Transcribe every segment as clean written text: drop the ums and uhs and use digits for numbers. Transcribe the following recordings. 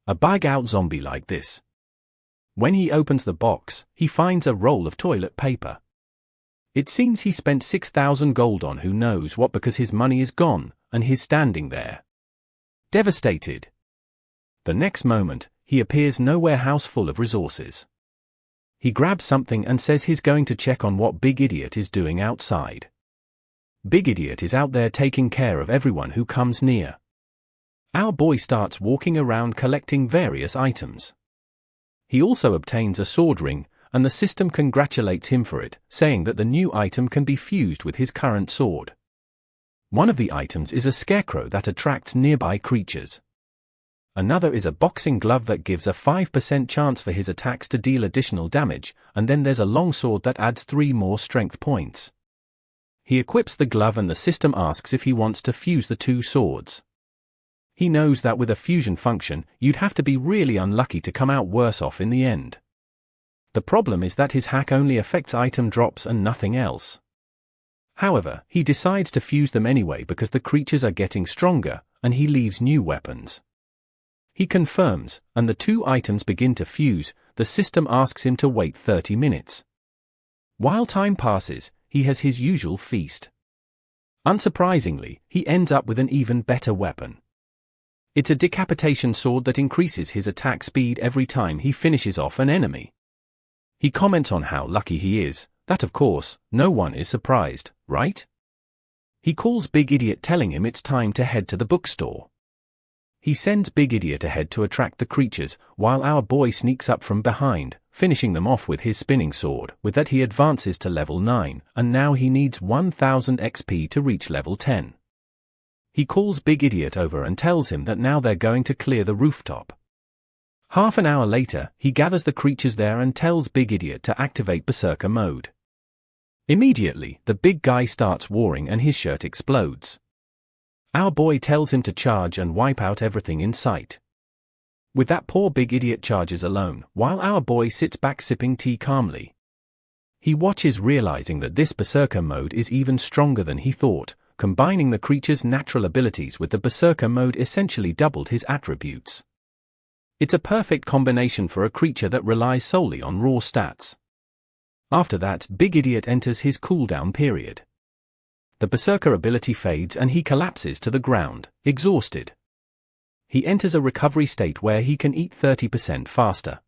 a bug-out zombie like this. When he opens the box, he finds a roll of toilet paper. It seems he spent 6,000 gold on who knows what because his money is gone, and he's standing there, devastated. The next moment, he appears nowhere house full of resources. He grabs something and says he's going to check on what Big Idiot is doing outside. Big Idiot is out there taking care of everyone who comes near. Our boy starts walking around collecting various items. He also obtains a sword ring, and the system congratulates him for it, saying that the new item can be fused with his current sword. One of the items is a scarecrow that attracts nearby creatures. Another is a boxing glove that gives a 5% chance for his attacks to deal additional damage, and then there's a long sword that adds 3 more strength points. He equips the glove and the system asks if he wants to fuse the 2 swords. He knows that with a fusion function, you'd have to be really unlucky to come out worse off in the end. The problem is that his hack only affects item drops and nothing else. However, he decides to fuse them anyway because the creatures are getting stronger, and he leaves new weapons. He confirms, and the 2 items begin to fuse. The system asks him to wait 30 minutes. While time passes, he has his usual feast. Unsurprisingly, he ends up with an even better weapon. It's a decapitation sword that increases his attack speed every time he finishes off an enemy. He comments on how lucky he is, that of course, no one is surprised, right? He calls Big Idiot telling him it's time to head to the bookstore. He sends Big Idiot ahead to attract the creatures, while our boy sneaks up from behind, finishing them off with his spinning sword. With that he advances to level 9, and now he needs 1000 XP to reach level 10. He calls Big Idiot over and tells him that now they're going to clear the rooftop. Half an hour later, he gathers the creatures there and tells Big Idiot to activate Berserker mode. Immediately, the big guy starts warring and his shirt explodes. Our boy tells him to charge and wipe out everything in sight. With that, poor Big Idiot charges alone, while our boy sits back sipping tea calmly. He watches, realizing that this Berserker mode is even stronger than he thought. Combining the creature's natural abilities with the Berserker mode essentially doubled his attributes. It's a perfect combination for a creature that relies solely on raw stats. After that, Big Idiot enters his cooldown period. The Berserker ability fades and he collapses to the ground, exhausted. He enters a recovery state where he can eat 30% faster.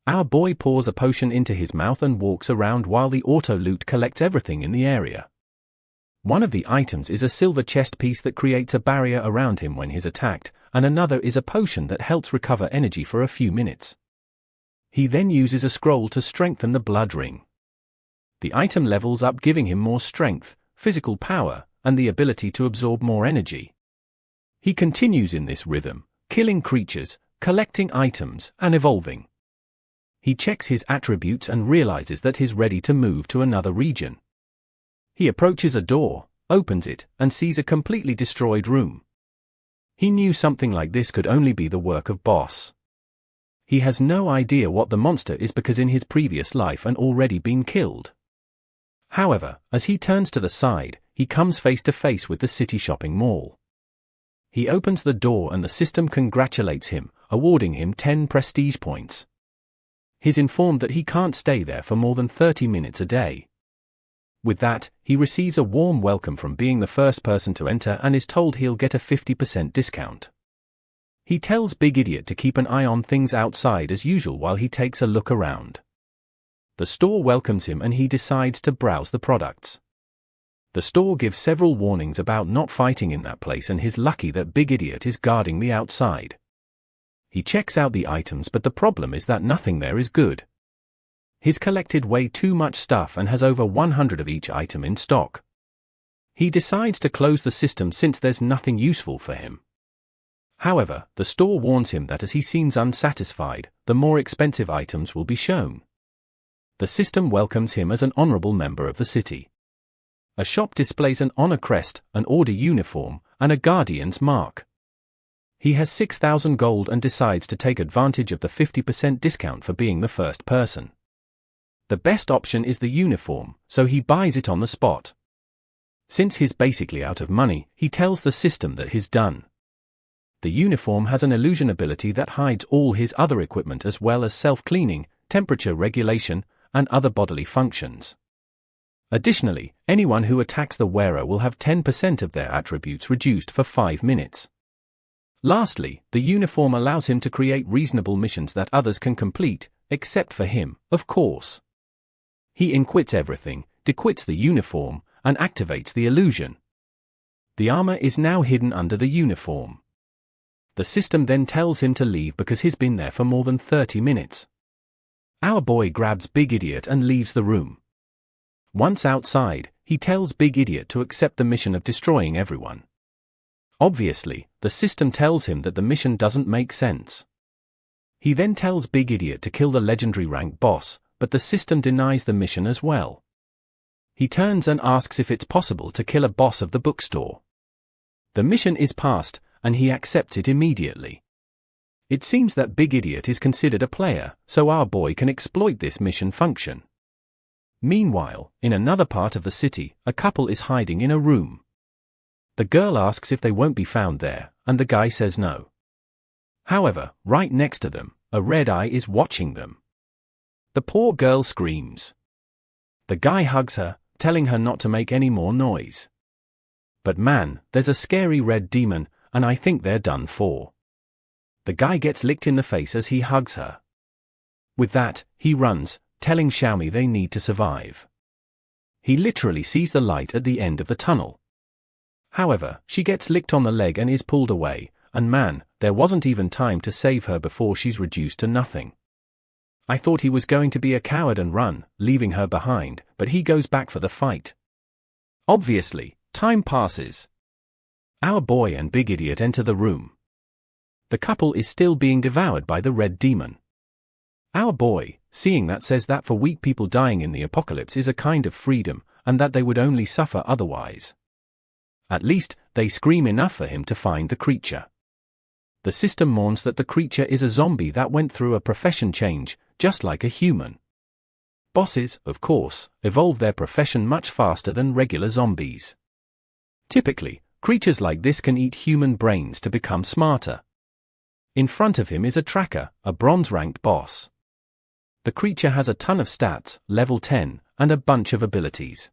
Our boy pours a potion into his mouth and walks around while the auto-loot collects everything in the area. One of the items is a silver chest piece that creates a barrier around him when he's attacked, and another is a potion that helps recover energy for a few minutes. He then uses a scroll to strengthen the blood ring. The item levels up, giving him more strength, physical power, and the ability to absorb more energy. He continues in this rhythm, killing creatures, collecting items, and evolving. He checks his attributes and realizes that he's ready to move to another region. He approaches a door, opens it, and sees a completely destroyed room. He knew something like this could only be the work of Boss. He has no idea what the monster is because in his previous life and already been killed. However, as he turns to the side, he comes face to face with the city shopping mall. He opens the door and the system congratulates him, awarding him 10 prestige points. He's informed that he can't stay there for more than 30 minutes a day. With that, he receives a warm welcome from being the first person to enter and is told he'll get a 50% discount. He tells Big Idiot to keep an eye on things outside as usual while he takes a look around. The store welcomes him and he decides to browse the products. The store gives several warnings about not fighting in that place and he's lucky that Big Idiot is guarding the outside. He checks out the items, but the problem is that nothing there is good. He's collected way too much stuff and has over 100 of each item in stock. He decides to close the system since there's nothing useful for him. However, the store warns him that as he seems unsatisfied, the more expensive items will be shown. The system welcomes him as an honorable member of the city. A shop displays an honor crest, an order uniform, and a guardian's mark. He has 6,000 gold and decides to take advantage of the 50% discount for being the first person. The best option is the uniform, so he buys it on the spot. Since he's basically out of money, he tells the system that he's done. The The uniform has an illusion ability that hides all his other equipment as well as self-cleaning, temperature regulation, and other bodily functions. Additionally, anyone who attacks the wearer will have 10% of their attributes reduced for 5 minutes. Lastly, the uniform allows him to create reasonable missions that others can complete, except for him, of course. He inquits everything, dequits the uniform, and activates the illusion. The armor is now hidden under the uniform. The system then tells him to leave because he's been there for more than 30 minutes. Our boy grabs Big Idiot and leaves the room. Once outside, he tells Big Idiot to accept the mission of destroying everyone. Obviously, the system tells him that the mission doesn't make sense. He then tells Big Idiot to kill the legendary rank boss, but the system denies the mission as well. He turns and asks if it's possible to kill a boss of the bookstore. The mission is passed, and he accepts it immediately. It seems that Big Idiot is considered a player, so our boy can exploit this mission function. Meanwhile, in another part of the city, a couple is hiding in a room. The girl asks if they won't be found there, and the guy says no. However, right next to them, a red eye is watching them. The poor girl screams. The guy hugs her, telling her not to make any more noise. But man, there's a scary red demon, and I think they're done for. The guy gets licked in the face as he hugs her. With that, he runs, telling Xiaomi they need to survive. He literally sees the light at the end of the tunnel. However, she gets licked on the leg and is pulled away, and man, there wasn't even time to save her before she's reduced to nothing. I thought he was going to be a coward and run, leaving her behind, but he goes back for the fight. Obviously, time passes. Our boy and Big Idiot enter the room. The couple is still being devoured by the red demon. Our boy, seeing that, says that for weak people dying in the apocalypse is a kind of freedom, and that they would only suffer otherwise. At least, they scream enough for him to find the creature. The system mourns that the creature is a zombie that went through a profession change, just like a human. Bosses, of course, evolve their profession much faster than regular zombies. Typically, creatures like this can eat human brains to become smarter. In front of him is a tracker, a bronze-ranked boss. The creature has a ton of stats, level 10, and a bunch of abilities.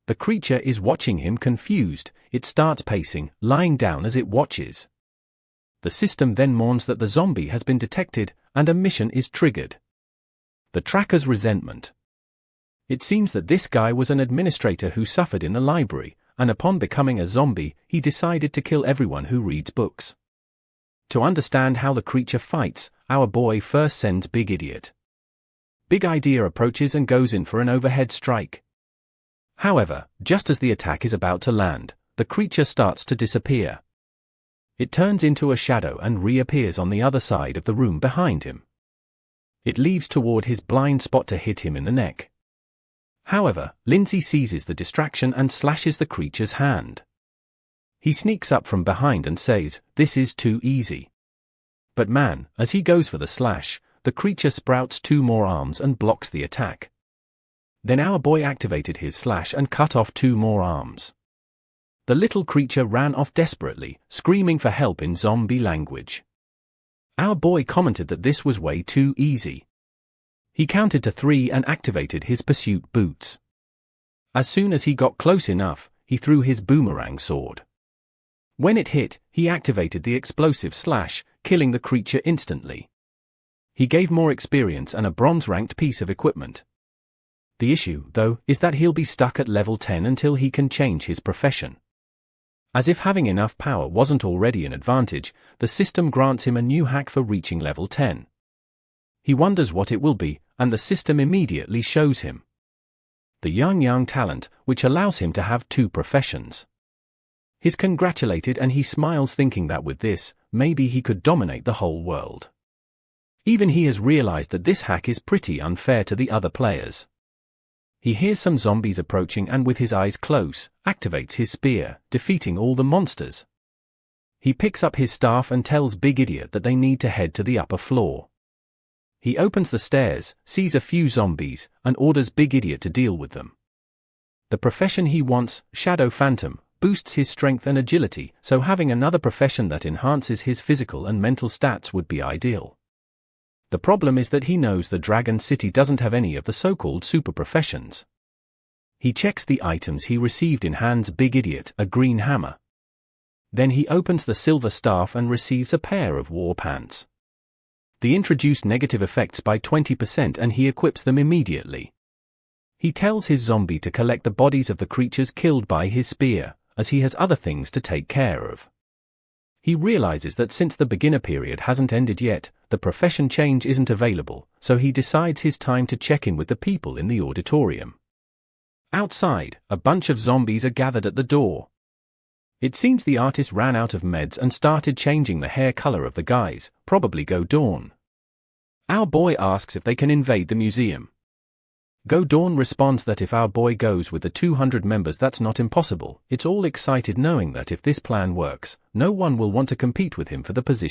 The creature is watching him confused. It starts pacing, lying down as it watches. The system then mourns that the zombie has been detected, and a mission is triggered. The tracker's resentment. It seems that this guy was an administrator who suffered in the library, and upon becoming a zombie, he decided to kill everyone who reads books. To understand how the creature fights, our boy first sends Big Idiot. Big Idea approaches and goes in for an overhead strike. However, just as the attack is about to land, the creature starts to disappear. It turns into a shadow and reappears on the other side of the room behind him. It leaves toward his blind spot to hit him in the neck. However, Lindsay seizes the distraction and slashes the creature's hand. He sneaks up from behind and says, "This is too easy." But man, as he goes for the slash, the creature sprouts 2 more arms and blocks the attack. Then our boy activated his slash and cut off 2 more arms. The little creature ran off desperately, screaming for help in zombie language. Our boy commented that this was way too easy. He counted to 3 and activated his pursuit boots. As soon as he got close enough, he threw his boomerang sword. When it hit, he activated the explosive slash, killing the creature instantly. He gave more experience and a bronze-ranked piece of equipment. The issue, though, is that he'll be stuck at level 10 until he can change his profession. As if having enough power wasn't already an advantage, the system grants him a new hack for reaching level 10. He wonders what it will be, and the system immediately shows him the young talent, which allows him to have 2 professions. He's congratulated and he smiles, thinking that with this, maybe he could dominate the whole world. Even he has realized that this hack is pretty unfair to the other players. He hears some zombies approaching and with his eyes closed, activates his spear, defeating all the monsters. He picks up his staff and tells Big Idiot that they need to head to the upper floor. He opens the stairs, sees a few zombies, and orders Big Idiot to deal with them. The profession he wants, Shadow Phantom, boosts his strength and agility, so having another profession that enhances his physical and mental stats would be ideal. The problem is that he knows the Dragon City doesn't have any of the so-called super professions. He checks the items he received in Han's big idiot, a green hammer. Then he opens the silver staff and receives a pair of war pants. They introduce negative effects by 20% and he equips them immediately. He tells his zombie to collect the bodies of the creatures killed by his spear, as he has other things to take care of. He realizes that since the beginner period hasn't ended yet, the profession change isn't available, so he decides his time to check in with the people in the auditorium. Outside, a bunch of zombies are gathered at the door. It seems the artist ran out of meds and started changing the hair color of the guys, probably Go Dawn. Our boy asks if they can invade the museum. Go Dawn responds that if our boy goes with the 200 members that's not impossible. It's all excited knowing that if this plan works, no one will want to compete with him for the position.